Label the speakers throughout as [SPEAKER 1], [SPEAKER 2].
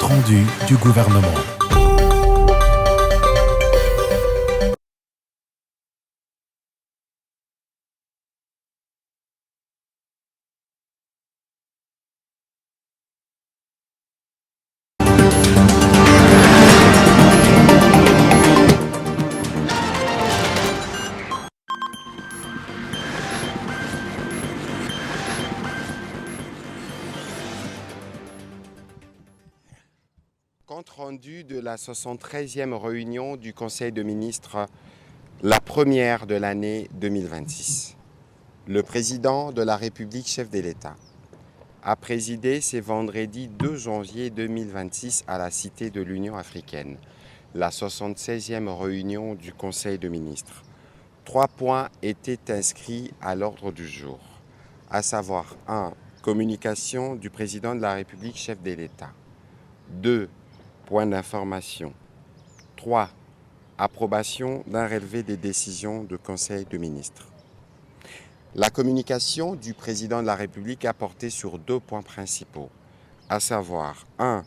[SPEAKER 1] rendu du gouvernement.
[SPEAKER 2] Compte rendu de la 73e réunion du Conseil de ministres, la première de l'année 2026. Le président de la République, chef de l'État, a présidé ce vendredi 2 janvier 2026 à la Cité de l'Union africaine, la 76e réunion du Conseil de ministres. 3 points étaient inscrits à l'ordre du jour, à savoir 1. Communication du président de la République, chef de l'État. 2. Point d'information. 3. Approbation d'un relevé des décisions du Conseil de ministres. La communication du président de la République a porté sur 2 points principaux, à savoir 1.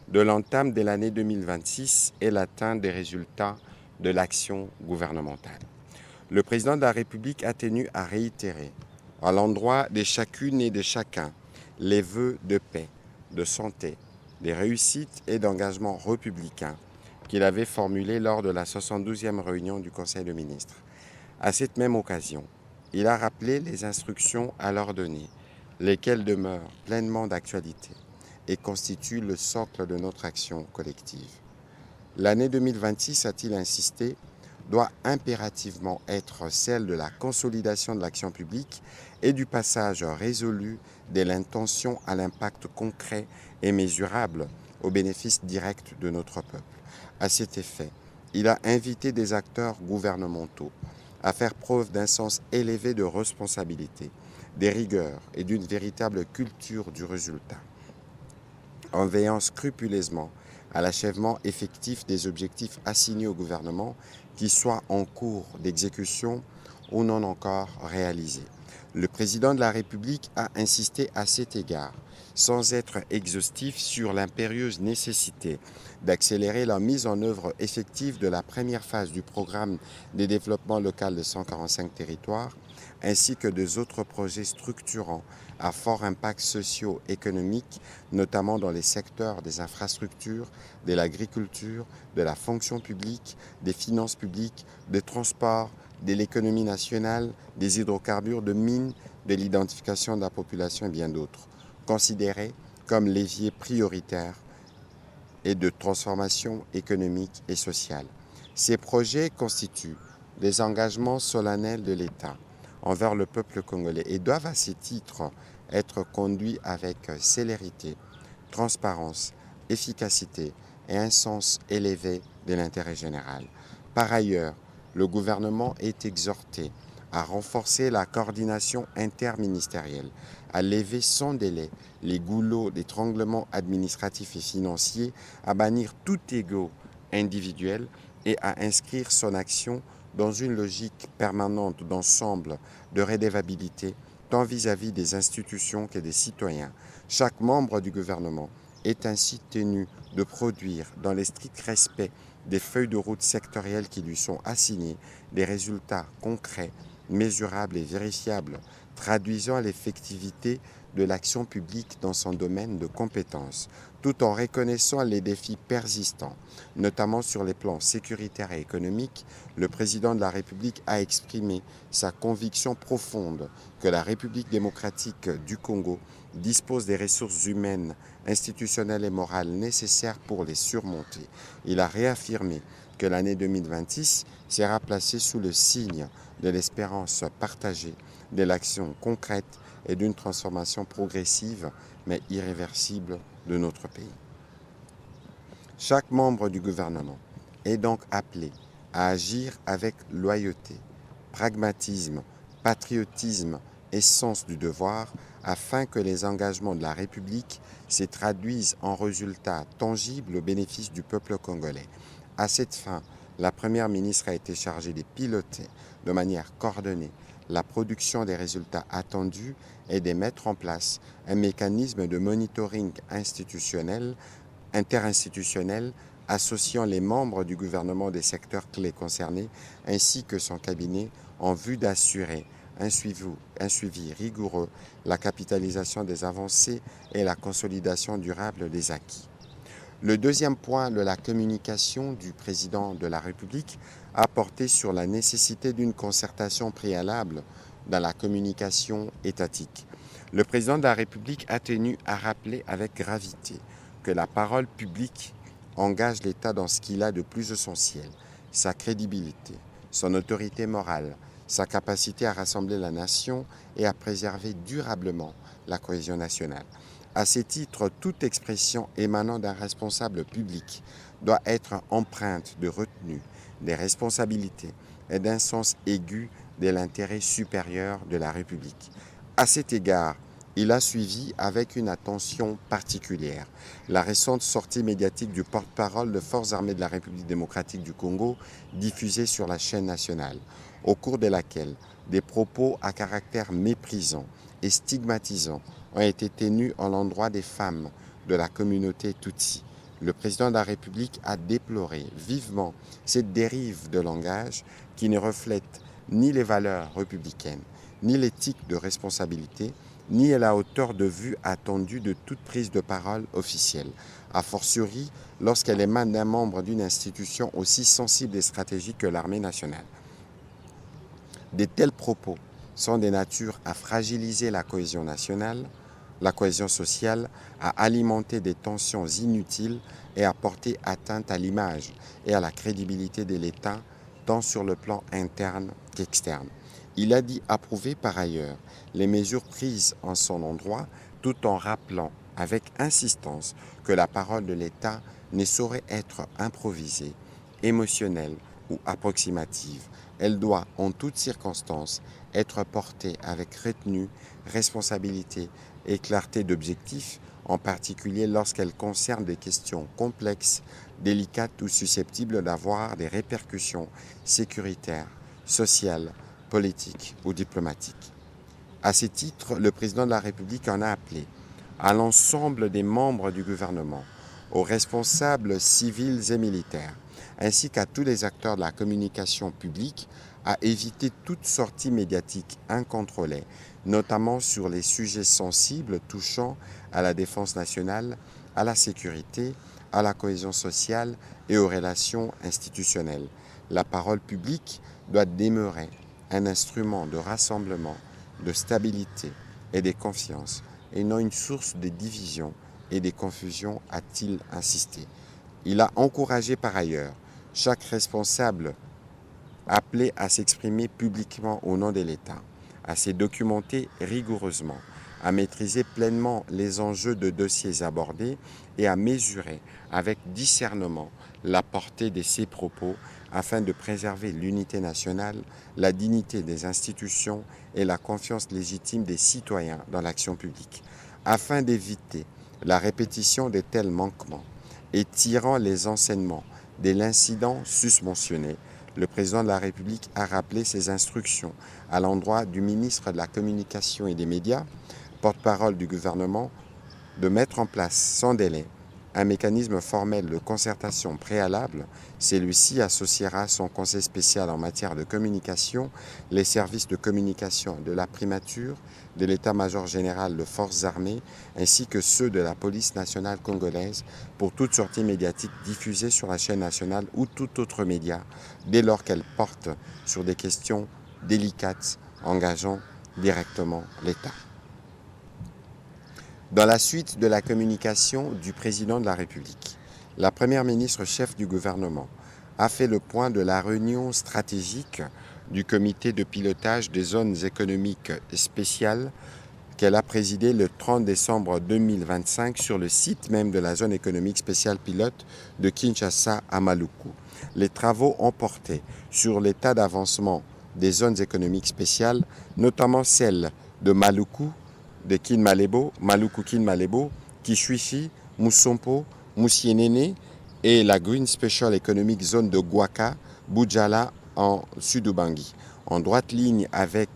[SPEAKER 2] De l'entame de l'année 2026 et l'atteinte des résultats de l'action gouvernementale. Le président de la République a tenu à réitérer, à l'endroit de chacune et de chacun, les vœux de paix, de santé, des réussites et d'engagement républicain qu'il avait formulés lors de la 72e réunion du Conseil de ministres. À cette même occasion, il a rappelé les instructions à leur donner, lesquelles demeurent pleinement d'actualité et constituent le socle de notre action collective. L'année 2026, a-t-il insisté, doit impérativement être celle de la consolidation de l'action publique et du passage résolu de l'intention à l'impact concret et mesurable au bénéfice direct de notre peuple. À cet effet, il a invité des acteurs gouvernementaux à faire preuve d'un sens élevé de responsabilité, de rigueur et d'une véritable culture du résultat, en veillant scrupuleusement à l'achèvement effectif des objectifs assignés au gouvernement, qui soient en cours d'exécution ou non encore réalisés. Le président de la République a insisté à cet égard, sans être exhaustif, sur l'impérieuse nécessité d'accélérer la mise en œuvre effective de la première phase du programme de développement local de 145 territoires, ainsi que des autres projets structurants à fort impact socio-économique, notamment dans les secteurs des infrastructures, de l'agriculture, de la fonction publique, des finances publiques, des transports, de l'économie nationale, des hydrocarbures, de mines, de l'identification de la population et bien d'autres, considérés comme leviers prioritaires et de transformation économique et sociale. Ces projets constituent des engagements solennels de l'État envers le peuple congolais et doivent à ce titre être conduits avec célérité, transparence, efficacité et un sens élevé de l'intérêt général. Par ailleurs, le gouvernement est exhorté à renforcer la coordination interministérielle, à lever sans délai les goulots d'étranglement administratifs et financiers, à bannir tout égo individuel et à inscrire son action dans une logique permanente d'ensemble de redevabilité, tant vis-à-vis des institutions que des citoyens. Chaque membre du gouvernement est ainsi tenu de produire, dans le strict respect des feuilles de route sectorielles qui lui sont assignées, des résultats concrets, mesurables et vérifiables, traduisant l'effectivité de l'action publique dans son domaine de compétences, tout en reconnaissant les défis persistants, notamment sur les plans sécuritaires et économiques. Le président de la République a exprimé sa conviction profonde que la République démocratique du Congo dispose des ressources humaines, institutionnelles et morales nécessaires pour les surmonter. Il a réaffirmé que l'année 2026 sera placée sous le signe de l'espérance partagée, de l'action concrète et d'une transformation progressive mais irréversible de notre pays. Chaque membre du gouvernement est donc appelé à agir avec loyauté, pragmatisme, patriotisme et sens du devoir afin que les engagements de la République se traduisent en résultats tangibles au bénéfice du peuple congolais. À cette fin, la Première ministre a été chargée de piloter de manière coordonnée la production des résultats attendus et de mettre en place un mécanisme de monitoring institutionnel interinstitutionnel associant les membres du gouvernement des secteurs clés concernés ainsi que son cabinet en vue d'assurer un suivi rigoureux, la capitalisation des avancées et la consolidation durable des acquis. Le deuxième point de la communication du président de la République a porté sur la nécessité d'une concertation préalable dans la communication étatique. Le président de la République a tenu à rappeler avec gravité que la parole publique engage l'État dans ce qu'il a de plus essentiel, sa crédibilité, son autorité morale, sa capacité à rassembler la nation et à préserver durablement la cohésion nationale. À ce titre, toute expression émanant d'un responsable public doit être empreinte de retenue, des responsabilités et d'un sens aigu de l'intérêt supérieur de la République. À cet égard, il a suivi avec une attention particulière la récente sortie médiatique du porte-parole des Forces armées de la République démocratique du Congo, diffusée sur la chaîne nationale, au cours de laquelle des propos à caractère méprisant et stigmatisant ont été tenus à l'endroit des femmes de la communauté Tutsi. Le président de la République a déploré vivement cette dérive de langage qui ne reflète ni les valeurs républicaines, ni l'éthique de responsabilité, ni à la hauteur de vue attendue de toute prise de parole officielle, a fortiori lorsqu'elle émane d'un membre d'une institution aussi sensible et stratégique que l'armée nationale. De tels propos sont des natures à fragiliser la cohésion nationale, la cohésion sociale, à alimenter des tensions inutiles et à porter atteinte à l'image et à la crédibilité de l'État, tant sur le plan interne qu'externe. Il a dit approuver par ailleurs les mesures prises en son endroit, tout en rappelant avec insistance que la parole de l'État ne saurait être improvisée, émotionnelle ou approximative. Elle doit, en toutes circonstances, être portée avec retenue, responsabilité et clarté d'objectifs, en particulier lorsqu'elle concerne des questions complexes, délicates ou susceptibles d'avoir des répercussions sécuritaires, sociales, politiques ou diplomatiques. À ce titre, le président de la République en a appelé à l'ensemble des membres du gouvernement, aux responsables civils et militaires, ainsi qu'à tous les acteurs de la communication publique, à éviter toute sortie médiatique incontrôlée, notamment sur les sujets sensibles touchant à la défense nationale, à la sécurité, à la cohésion sociale et aux relations institutionnelles. La parole publique doit demeurer un instrument de rassemblement, de stabilité et de confiance, et non une source de division et de confusion, a-t-il insisté. Il a encouragé par ailleurs chaque responsable appelé à s'exprimer publiquement au nom de l'État, à se documenter rigoureusement, à maîtriser pleinement les enjeux de dossiers abordés et à mesurer avec discernement la portée de ses propos afin de préserver l'unité nationale, la dignité des institutions et la confiance légitime des citoyens dans l'action publique. Afin d'éviter la répétition de tels manquements et tirant les enseignements de l'incident susmentionné, le président de la République a rappelé ses instructions à l'endroit du ministre de la Communication et des Médias, porte-parole du gouvernement, de mettre en place sans délai un mécanisme formel de concertation préalable. Celui-ci associera son conseil spécial en matière de communication, les services de communication de la primature, de l'état-major général de forces armées, ainsi que ceux de la police nationale congolaise pour toute sortie médiatique diffusée sur la chaîne nationale ou tout autre média, dès lors qu'elle porte sur des questions délicates engageant directement l'État. Dans la suite de la communication du président de la République, la première ministre chef du gouvernement a fait le point de la réunion stratégique du comité de pilotage des zones économiques spéciales qu'elle a présidé le 30 décembre 2025 sur le site même de la zone économique spéciale pilote de Kinshasa à Maluku. Les travaux ont porté sur l'état d'avancement des zones économiques spéciales, notamment celles de Maluku, de Kinmalebo, Maluku-Kinmalebo, Kishishi, Musompo, Musienene et la Green Special Economic Zone de Guaka, Bujala en Sud-Ubangi, en droite ligne avec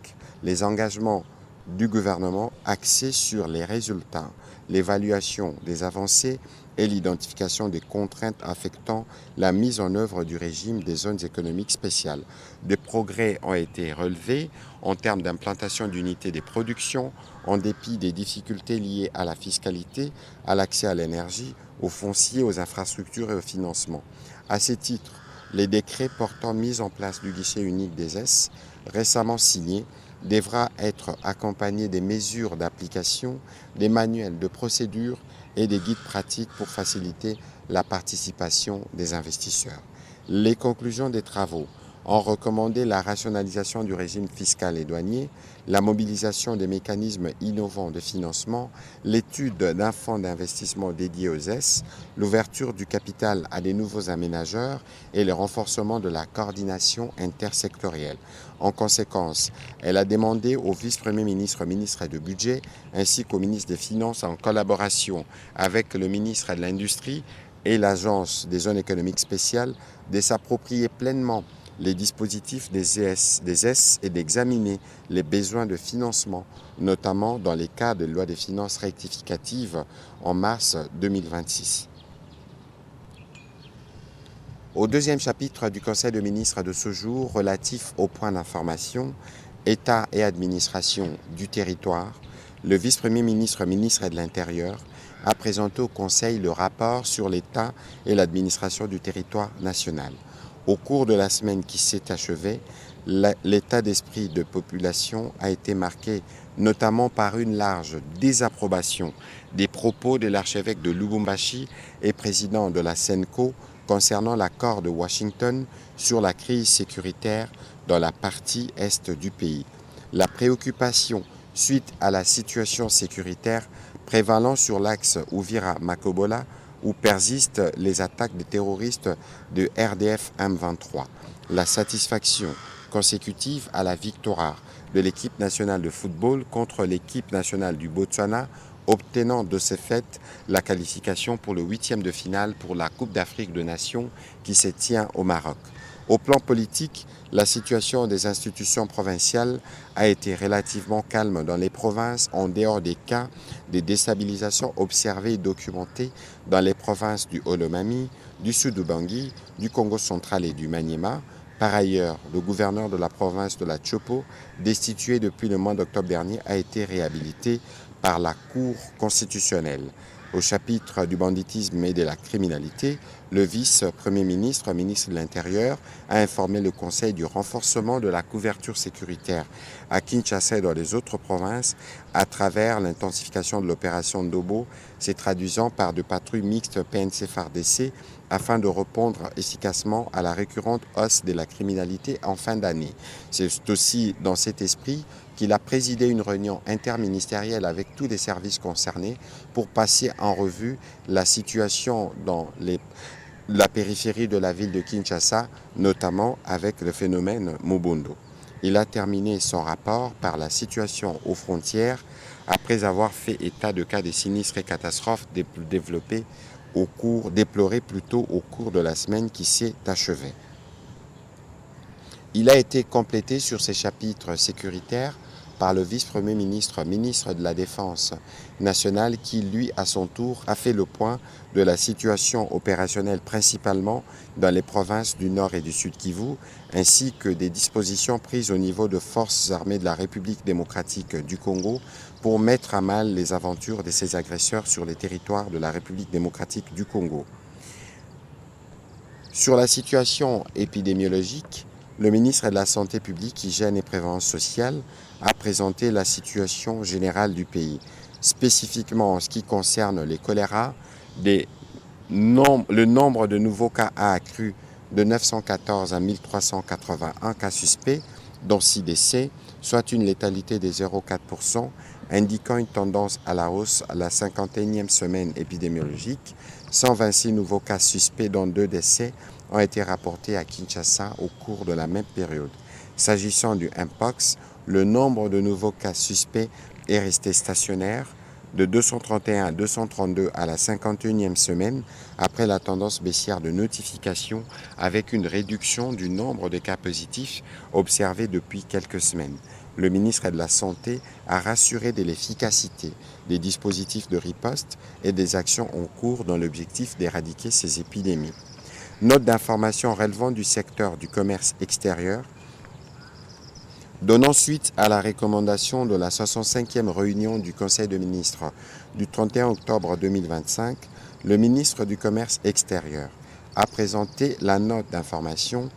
[SPEAKER 2] les engagements du gouvernement axés sur les résultats, l'évaluation des avancées et l'identification des contraintes affectant la mise en œuvre du régime des zones économiques spéciales. Des progrès ont été relevés en termes d'implantation d'unités de production, en dépit des difficultés liées à la fiscalité, à l'accès à l'énergie, aux fonciers, aux infrastructures et au financement. À ce titre, les décrets portant mise en place du guichet unique des S, récemment signés, devra être accompagné des mesures d'application, des manuels de procédure et des guides pratiques pour faciliter la participation des investisseurs. Les conclusions des travaux ont recommandé la rationalisation du régime fiscal et douanier, la mobilisation des mécanismes innovants de financement, l'étude d'un fonds d'investissement dédié aux S, l'ouverture du capital à des nouveaux aménageurs et le renforcement de la coordination intersectorielle. En conséquence, elle a demandé au vice-premier ministre, ministre du Budget, ainsi qu'au ministre des Finances, en collaboration avec le ministre de l'Industrie et l'Agence des zones économiques spéciales, de s'approprier pleinement les dispositifs des S et d'examiner les besoins de financement, notamment dans les cas de loi des finances rectificative en mars 2026. Au deuxième chapitre du Conseil des ministres de ce jour, relatif aux points d'information, État et administration du territoire, le vice-premier ministre, ministre de l'Intérieur, a présenté au Conseil le rapport sur l'État et l'administration du territoire national. Au cours de la semaine qui s'est achevée, l'état d'esprit de population a été marqué notamment par une large désapprobation des propos de l'archevêque de Lubumbashi et président de la CENCO concernant l'accord de Washington sur la crise sécuritaire dans la partie est du pays. La préoccupation suite à la situation sécuritaire prévalant sur l'axe Uvira-Makobola où persistent les attaques des terroristes de RDF M23. La satisfaction consécutive à la victoire de l'équipe nationale de football contre l'équipe nationale du Botswana, obtenant de ce fait la qualification pour le 8e de finale pour la Coupe d'Afrique des Nations qui se tient au Maroc. Au plan politique, la situation des institutions provinciales a été relativement calme dans les provinces en dehors des cas de déstabilisation observés et documentés dans les provinces du Olomami, du Sud-Ubangi, du Congo central et du Maniema. Par ailleurs, le gouverneur de la province de la Chopo, destitué depuis le mois d'octobre dernier, a été réhabilité par la Cour constitutionnelle. Au chapitre du banditisme et de la criminalité, le vice-premier ministre, ministre de l'Intérieur, a informé le Conseil du renforcement de la couverture sécuritaire à Kinshasa et dans les autres provinces à travers l'intensification de l'opération Ndobo, se traduisant par de patrouilles mixtes PNC-FARDC afin de répondre efficacement à la récurrente hausse de la criminalité en fin d'année. C'est aussi dans cet esprit qu'il a présidé une réunion interministérielle avec tous les services concernés pour passer en revue la situation dans la périphérie de la ville de Kinshasa, notamment avec le phénomène Mobondo. Il a terminé son rapport par la situation aux frontières après avoir fait état de cas de sinistres et catastrophes déplorés au cours de la semaine qui s'est achevée. Il a été complété sur ces chapitres sécuritaires par le vice-premier ministre, ministre de la Défense nationale, qui, lui, à son tour, a fait le point de la situation opérationnelle principalement dans les provinces du Nord et du Sud Kivu, ainsi que des dispositions prises au niveau de forces armées de la République démocratique du Congo pour mettre à mal les aventures de ces agresseurs sur les territoires de la République démocratique du Congo. Sur la situation épidémiologique, le ministre de la Santé publique, Hygiène et Prévention sociale a présenté la situation générale du pays. Spécifiquement en ce qui concerne les choléra, le nombre de nouveaux cas a accru de 914 à 1381 cas suspects, dont 6 décès, soit une létalité de 0,4%, indiquant une tendance à la hausse à la 51e semaine épidémiologique. 126 nouveaux cas suspects, dont 2 décès, ont été rapportés à Kinshasa au cours de la même période. S'agissant du Mpox, le nombre de nouveaux cas suspects est resté stationnaire de 231 à 232 à la 51e semaine après la tendance baissière de notification avec une réduction du nombre de cas positifs observés depuis quelques semaines. le ministre de la Santé a rassuré de l'efficacité des dispositifs de riposte et des actions en cours dans l'objectif d'éradiquer ces épidémies. Note d'information relevant du secteur du commerce extérieur. Donnant suite à la recommandation de la 65e réunion du Conseil des ministres du 31 octobre 2025, le ministre du Commerce extérieur a présenté la note d'information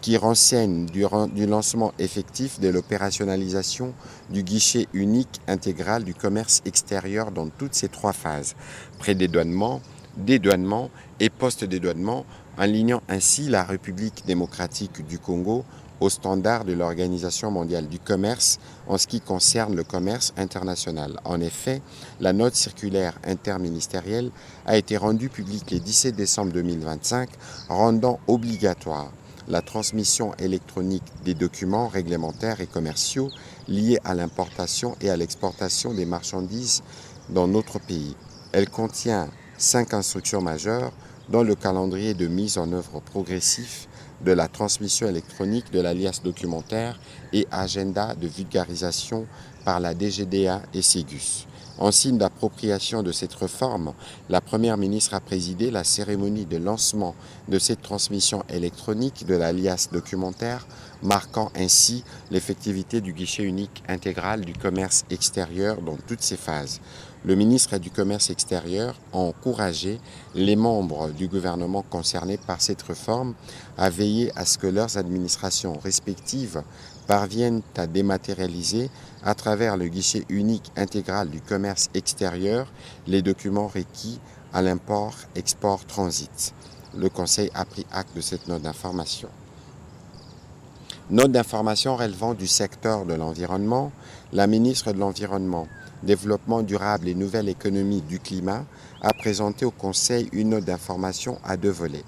[SPEAKER 2] qui renseigne du lancement effectif de l'opérationnalisation du guichet unique intégral du commerce extérieur dans toutes ses 3 phases, prédédouanement, dédouanement et post-dédouanement, alignant ainsi la République démocratique du Congo aux standards de l'Organisation mondiale du commerce en ce qui concerne le commerce international. En effet, la note circulaire interministérielle a été rendue publique le 17 décembre 2025, rendant obligatoire la transmission électronique des documents réglementaires et commerciaux liés à l'importation et à l'exportation des marchandises dans notre pays. Elle contient 5 instructions majeures dont le calendrier de mise en œuvre progressif de la transmission électronique de l'alias documentaire et agenda de vulgarisation par la DGDA et Ségus. En signe d'appropriation de cette réforme, la Première ministre a présidé la cérémonie de lancement de cette transmission électronique de l'alias documentaire, marquant ainsi l'effectivité du guichet unique intégral du commerce extérieur dans toutes ses phases. Le ministre du Commerce extérieur a encouragé les membres du gouvernement concernés par cette réforme à veiller à ce que leurs administrations respectives parviennent à dématérialiser à travers le guichet unique intégral du commerce extérieur les documents requis à l'import, export, transit. Le Conseil a pris acte de cette note d'information. Note d'information relevant du secteur de l'environnement, la ministre de l'Environnement, Développement durable et nouvelle économie du climat a présenté au Conseil une note d'information à 2 volets.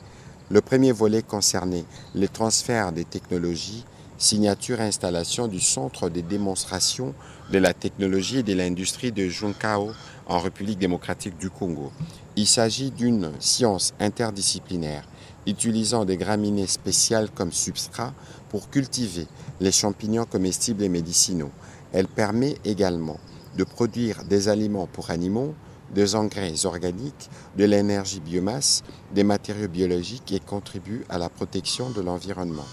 [SPEAKER 2] Le premier volet concernait les transferts des technologies, signature et installation du centre de démonstration de la technologie et de l'industrie de Junkao en République démocratique du Congo. Il s'agit d'une science interdisciplinaire utilisant des graminées spéciales comme substrat pour cultiver les champignons comestibles et médicinaux. Elle permet également de produire des aliments pour animaux, des engrais organiques, de l'énergie biomasse, des matériaux biologiques et contribue à la protection de l'environnement.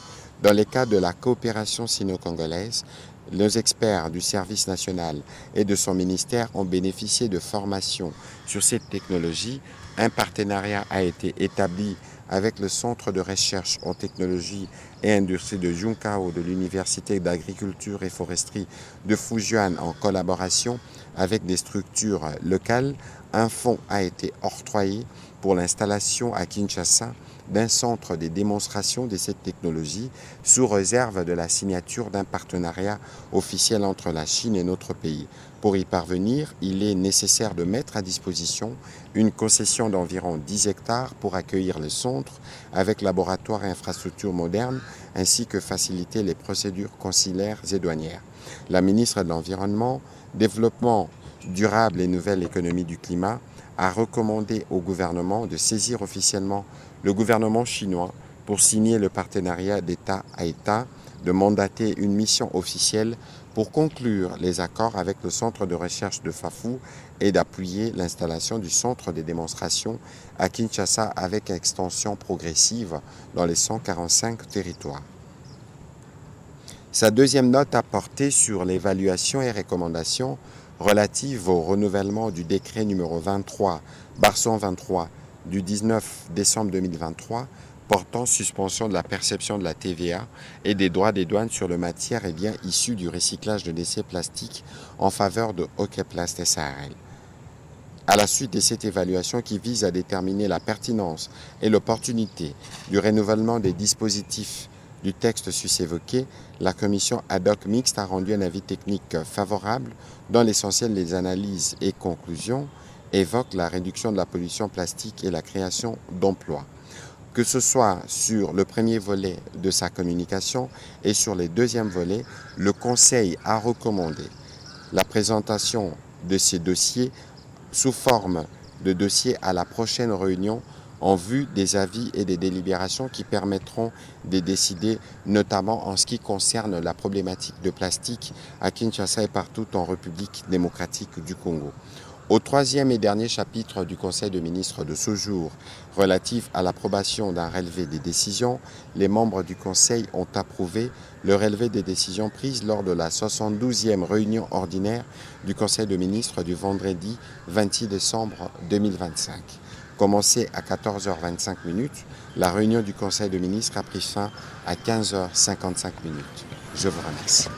[SPEAKER 2] Dans le cadre de la coopération sino-congolaise, nos experts du service national et de son ministère ont bénéficié de formations sur cette technologie. Un partenariat a été établi avec le Centre de recherche en technologie et industrie de Junkao de l'Université d'agriculture et foresterie de Fujian en collaboration avec des structures locales. Un fonds a été octroyé pour l'installation à Kinshasa d'un centre de démonstration de cette technologie sous réserve de la signature d'un partenariat officiel entre la Chine et notre pays. Pour y parvenir, il est nécessaire de mettre à disposition une concession d'environ 10 hectares pour accueillir le centre avec laboratoire et infrastructures modernes ainsi que faciliter les procédures consulaires et douanières. La ministre de l'Environnement, Développement durable et nouvelle économie du climat a recommandé au gouvernement de saisir officiellement le gouvernement chinois pour signer le partenariat d'État à État, de mandater une mission officielle pour conclure les accords avec le centre de recherche de Fafou et d'appuyer l'installation du centre de démonstration à Kinshasa avec extension progressive dans les 145 territoires. Sa deuxième note a porté sur l'évaluation et recommandations relatives au renouvellement du décret numéro 23/123 du 19 décembre 2023 portant suspension de la perception de la TVA et des droits des douanes sur les matières et biens issus du recyclage de déchets plastiques en faveur de Okeplast SARL. À la suite de cette évaluation qui vise à déterminer la pertinence et l'opportunité du renouvellement des dispositifs du texte sus-évoqué, la commission ad hoc mixte a rendu un avis technique favorable dont l'essentiel des analyses et conclusions évoquent la réduction de la pollution plastique et la création d'emplois. Que ce soit sur le premier volet de sa communication et sur les deuxièmes volets, le Conseil a recommandé la présentation de ces dossiers sous forme de dossiers à la prochaine réunion en vue des avis et des délibérations qui permettront de décider, notamment en ce qui concerne la problématique de plastique à Kinshasa et partout en République démocratique du Congo. Au troisième et dernier chapitre du Conseil de ministres de ce jour, relatif à l'approbation d'un relevé des décisions, les membres du Conseil ont approuvé le relevé des décisions prises lors de la 72e réunion ordinaire du Conseil de ministres du vendredi 26 décembre 2025. Commencée à 14h25, la réunion du Conseil de ministres a pris fin à 15h55. Je vous remercie.